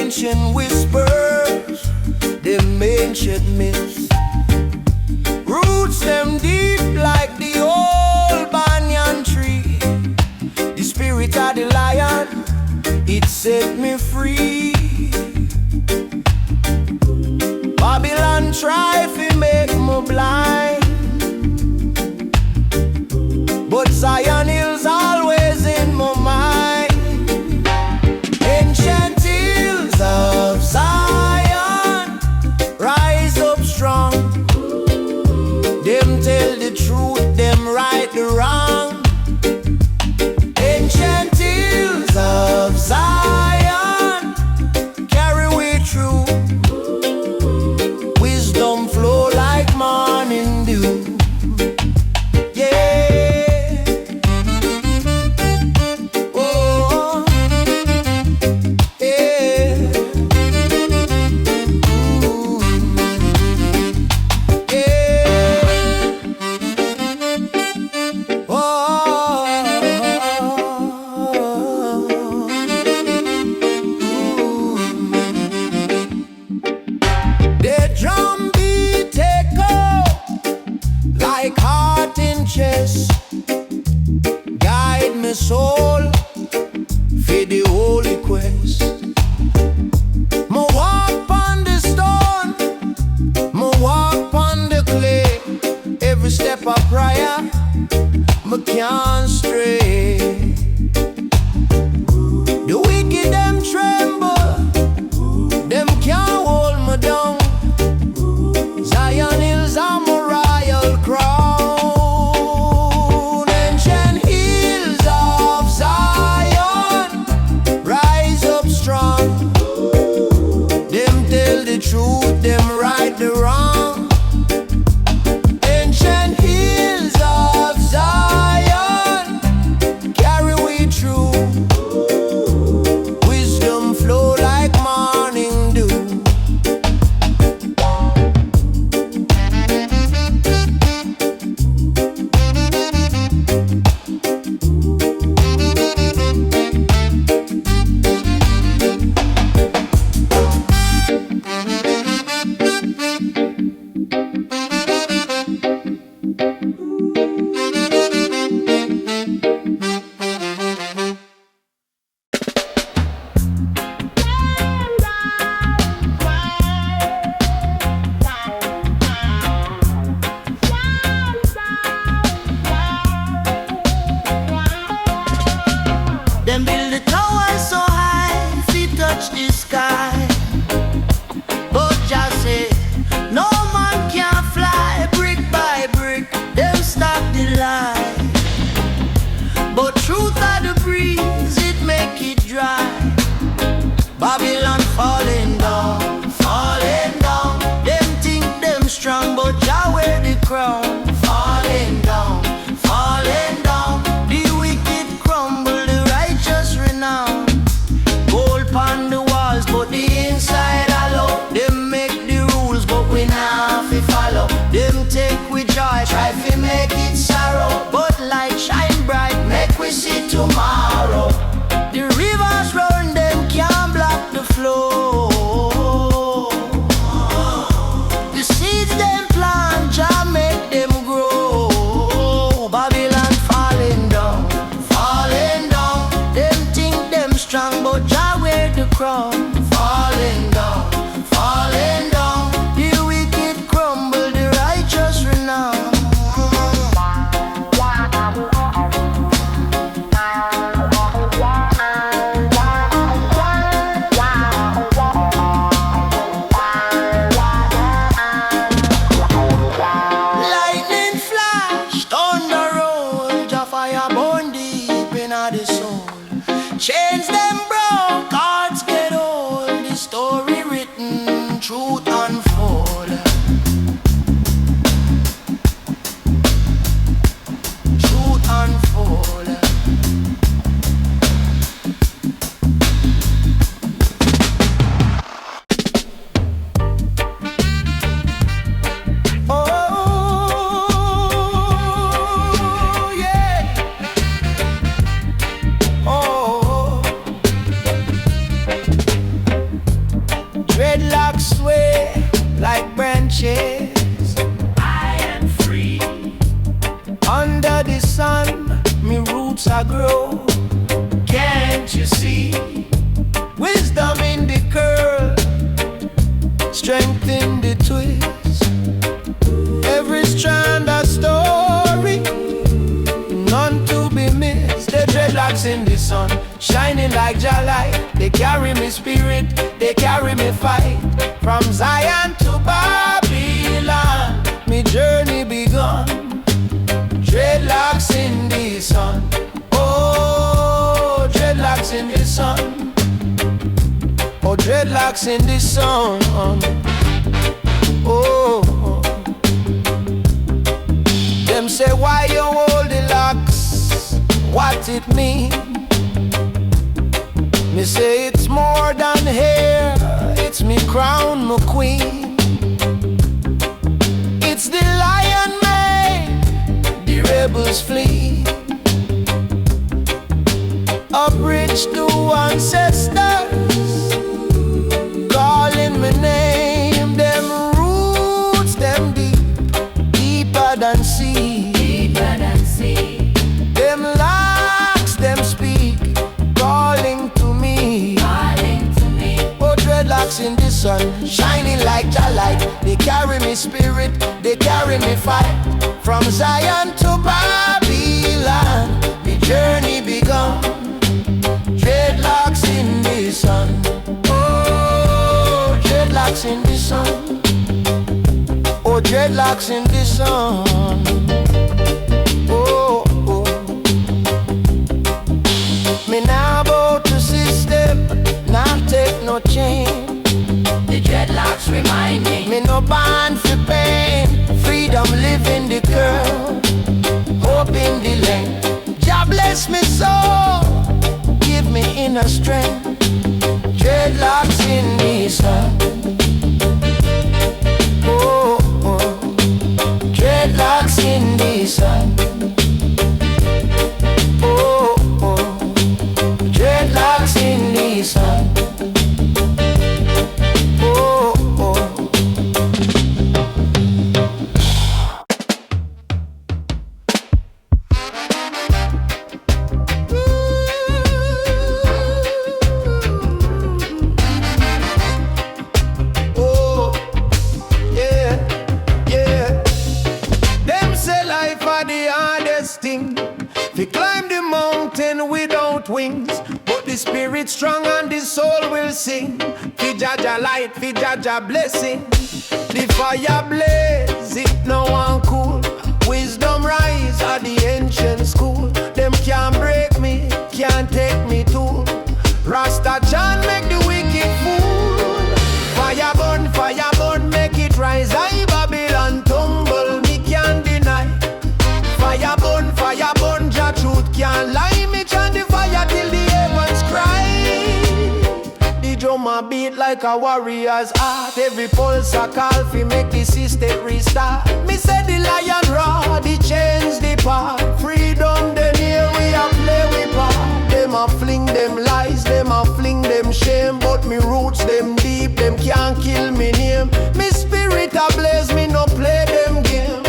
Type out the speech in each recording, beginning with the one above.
ancient whispers, them ancient myths. Roots them deep like the old banyan tree. The spirit of the lion, it set me free. Babylon try to make me blind, but Zion Hill's always in my mind. Ancient hills of Zion, rise up strong. Them tell the truth, them right the wrong. Ancient hills of Zion, carry we through. Wisdom flow like morning dew. Guide me soul for the holy quest. Mo walk on the stone, mo walk on the clay. Every step of prayer, me can't stray. The wicked them tremble, them can't hold me down. Zion Hills are my royal crown. Truth, them right the wrong. Ancient hills of Zion, carry we through. Wisdom flow like morning dew. Babylon falling down, falling down. Them think them strong, but Jah wear the crown. Falling down, falling down. The wicked crumble, the righteous renown. Gold upon the walls, but the inside hollow. Them make the rules, but we not fi follow. Them take with joy, try fi make it sorrow. But light shine bright, make we see tomorrow. The rivers run, them can't block the flow. The seeds them plant, Jah make them grow. Babylon falling down, falling down. Them think them strong, but Jah wear the crown. Falling down, falling down. The wicked crumble, the righteous renown. Chains them broke, hearts get old. sway like branches. I am free. Under the sun, me roots are grow. Can't you see? Wisdom in the curl, strength in the twist. Every strand a story, none to be missed. The dreadlocks in the sun, shining like Jah Light. They carry me spirit, they carry me fight. From Zion to Babylon, me journey begun. Dreadlocks in the sun, oh, dreadlocks in the sun. Oh, dreadlocks in the sun. Oh, them say why you hold the locks? What it mean? Me say it's more than hair. It's me crown, my queen. It's the lion made the rebels flee. A bridge to ancestors, calling my name. Them roots, them deep, deeper than sea. Deeper than sea. Them locks, them speak, calling to me. Calling to me. Oh, dreadlocks in the sun, shining like Jah Light. They carry me spirit, they carry me fight. From Zion to Babylon, the journey begun. Dreadlocks in the sun, oh, dreadlocks in the sun. Oh, dreadlocks in the sun. Oh, oh. Me now bow to system, now take no chain. The dreadlocks remind me. Me no bond for pain. Freedom live in the curl, hope in the lane. Jah bless me soul, give me inner strength. Dreadlocks in the sun. Oh, oh. Dreadlocks in the sun. Oh, oh. Dreadlocks in the sun. Oh, oh. Oh, yeah, yeah. Them say life are the hardest thing. We climb the mountain without wings, but the spirit strong and the soul will sing. Fi Jah light, fi Jah blessing. The fire blaze, it no one cool. Wisdom rise at the ancient school. Them can't break me, can't take me too. Rasta chant make the wicked fool. Fire burn, make it rise. I Babylon tumble, me can't deny. Fire burn, Jah truth can't lie. Me chant the fire till the heavens cry. The drum a beat like a warrior's heart. Every pulse a call fi make the system restart. Me say the lion roar, the chains depart. Freedom the near we a play we part. Them a fling them lies, them a fling them shame. But me roots them deep, them can't kill me name. Me spirit a blaze, me no play them game.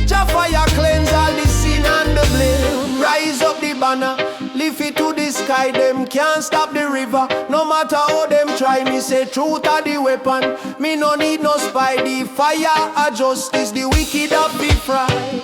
Jah fire cleanse all the sin and the blame. Rise up the banner, lift it to the sky. Them can't stop the river, no matter how them try. Me say truth are the weapon, me no need no spy. The fire of justice, the wicked have be fried.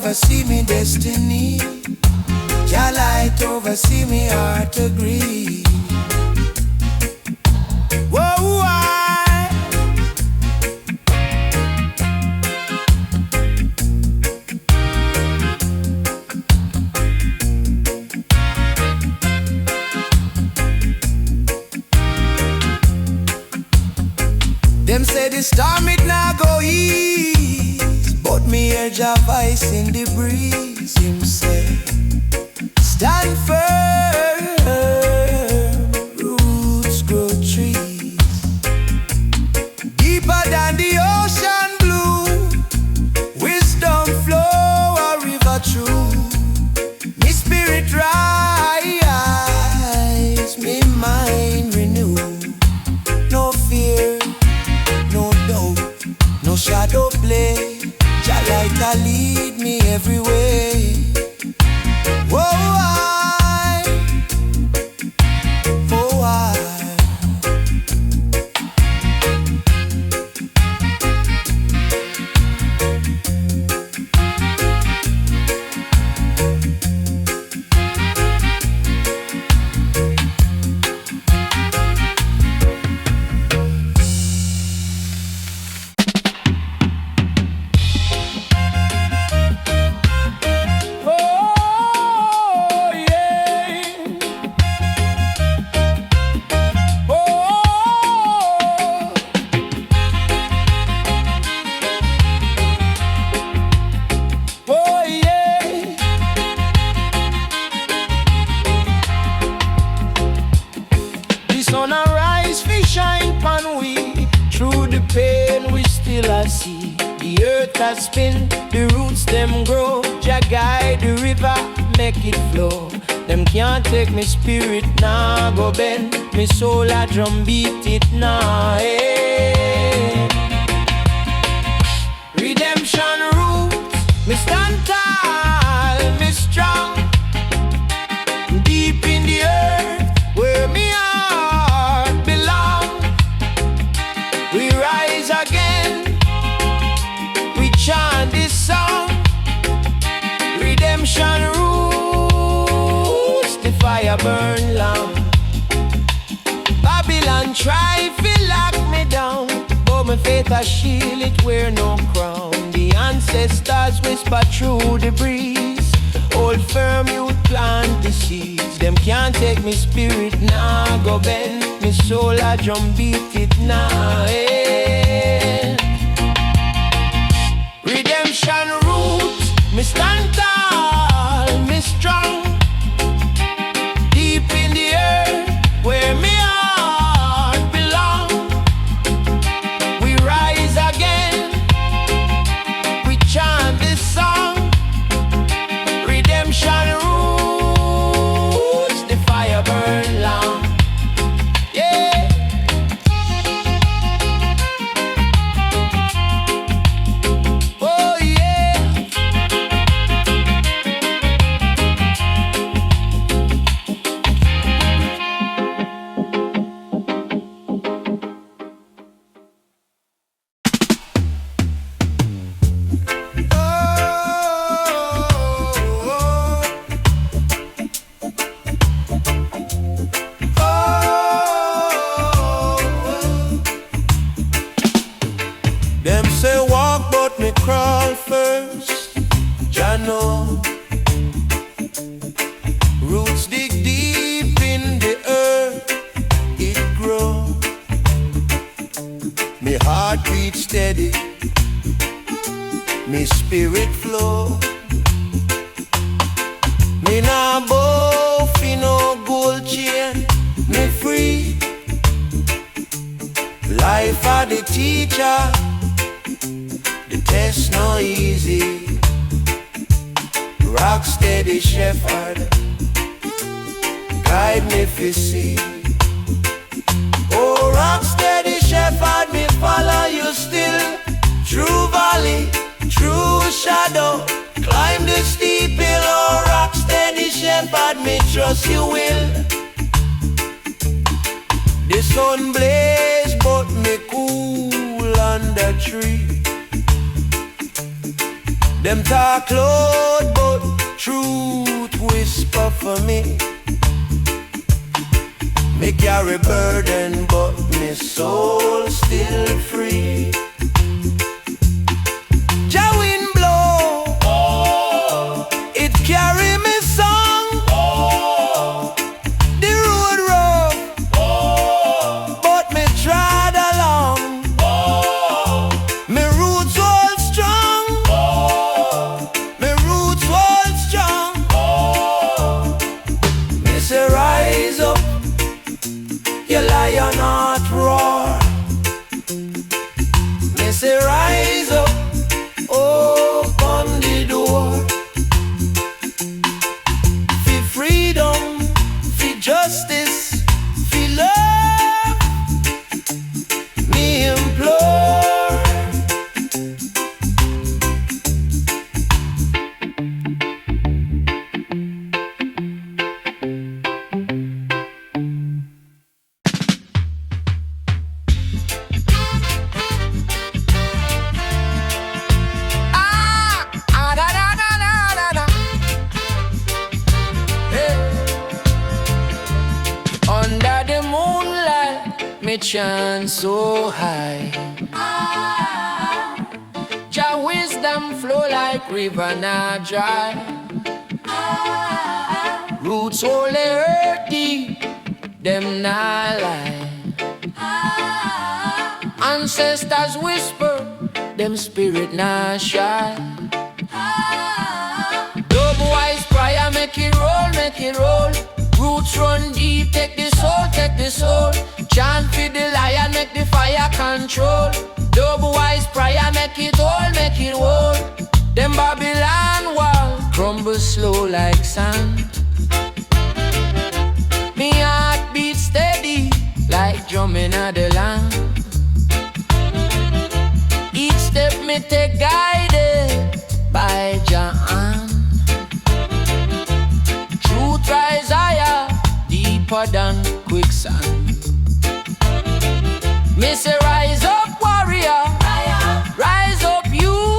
oversee me destiny. Jah Light oversee me heart agree. Whoa, them say the storm it now go ease, but me hear Jah voice in the breeze. Him say, stand firm, roots grow trees. Deeper than the ocean blue, wisdom flow a river true. Me spirit rise, me mind renew. No fear, no doubt, no shadow play. Jah Light a lead me every way. Whoa, spin, the roots them grow. Jah guide the river, make it flow. Them can't take me spirit now, go bend. Me soul a drum beat it now. Hey. Redemption roots, me stand tall, me strong. Deep in the earth, where me heart belong. We rise again. Chant this song, redemption roots, the fire burn long. Babylon try to lock me down, but my faith a shield, it wear no crown. The ancestors whisper through the breeze, hold firm, you plant the seeds. Them can't take me spirit now, go bend. Me soul a drum beat it now. Hey. Redemption roots, me stand tall, me strong. Deep in the earth, where me heart belong. We rise again, we chant this song. Redemption roots, the fire burn long. Yeah. Crawl first, Jah know. Roots dig deep in the earth, it grow. Me heart beat steady, me spirit flow. Me nah bow fi no gold chain, me free. Life a the teacher, the test no easy. Rocksteady Shepherd, guide me fi see. Oh, Rocksteady Shepherd, me follow you still. True valley, true shadow, climb the steep hill. Oh, Rocksteady Shepherd, me trust you will. The sun blaze, but me cool under tree. Them talk loud, but truth whisper for me. Me carry burden, but me soul still free. Jah wind blow, it carry me song. The road rough, but me trod along. Me roots hold strong. Me roots hold strong. Me say rise up, you lion heart roar. Me say rise up, open the door. For freedom, for justice, for love, me implore. Under the moonlight, me chant so high. Jah wisdom flow like river not dry. Roots only hurt deep, them not lie. Ancestors whisper, them spirit not shy. Double wise prayer, make it roll, make it roll. Roots run deep, take the soul, take the soul. Chant for the lion, make the fire control. Double wise prayer, make it whole, make it whole. Them Babylon wall crumble slow like sand. Me heart beat steady like drumming at the land. Each step me take guided by Jah hand. Truth rise higher, deeper than quicksand. Me say rise up warrior, rise up you.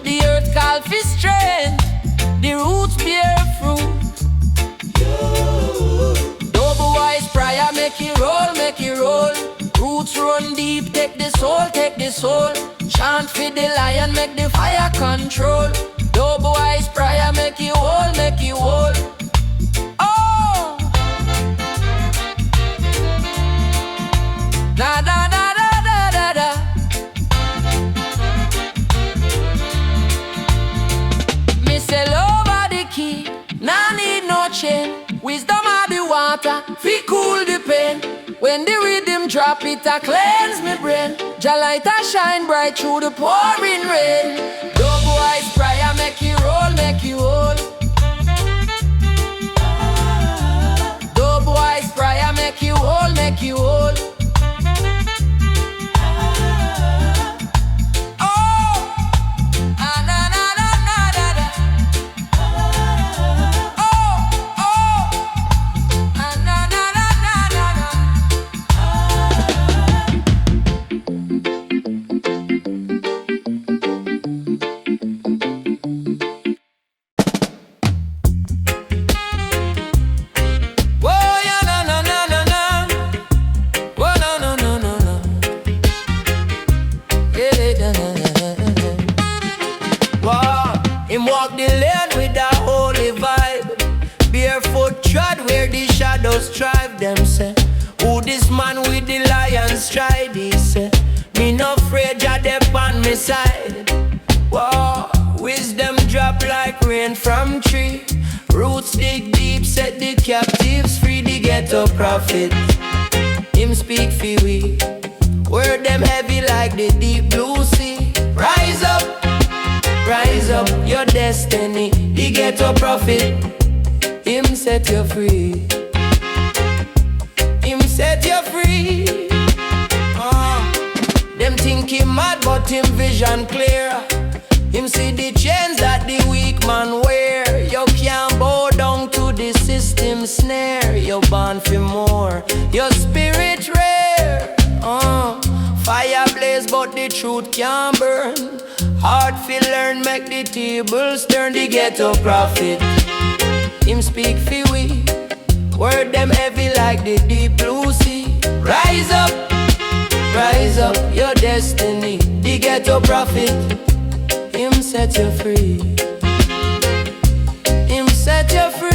The earth call for strength, the roots bear fruit. Double wise prayer, make it roll, make it roll. Roots run deep, take the soul, take the soul. Chant for the lion, make the fire control. Double wise prayer, make you whole, make you whole. Oh, da da da da da da da. Me say love are the key, nah need no chain. Wisdom are the water, fi cool the pain. When the rhythm drop, it a cleanse me brain. Jah light a shine bright through the pouring rain. Double wise prayer, make you roll, make you whole. Double wise prayer, make you whole, make you whole. Oh, ah, na na na na na na. Oh, oh, ah, na na na na na na. Whoa, yeah, na na na na na. Whoa, na na na na na. Yeah, na na na na. Wow, him walk the lane with a holy vibe. Barefoot trod where the shadows thrive. Them say, who this man with the lion's stride? He say, me no afraid, Jah dep on me side. Wow, wisdom drop like rain from tree. Roots dig deep, set the captives free. The Ghetto Prophet, him speak for we. Word them heavy like the deep blue sea. Rise up, your destiny. The Ghetto Prophet, him set you free. Him set you free. Them think him mad, but him vision clear. Him see the chains that the weak man wear. You can't bow down to the system snare. You're born for more, your spirit rare. Fire blaze, but the the truth can burn. Hard feel learn, make the tables turn. The Ghetto Prophet, him speak fi we. Word them heavy like the deep blue sea. Rise up, your destiny. The Ghetto Prophet, him set you free. Him set you free.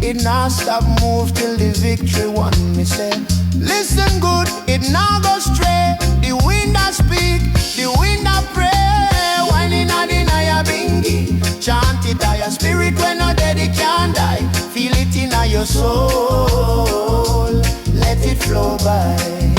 It not stop move till the victory won. Me say, listen good, it now go stray. The wind that speak, the wind that pray. Whining on the Nyabinghi, chant it to your spirit when no dead it can't die. Feel it in your soul, let it flow by.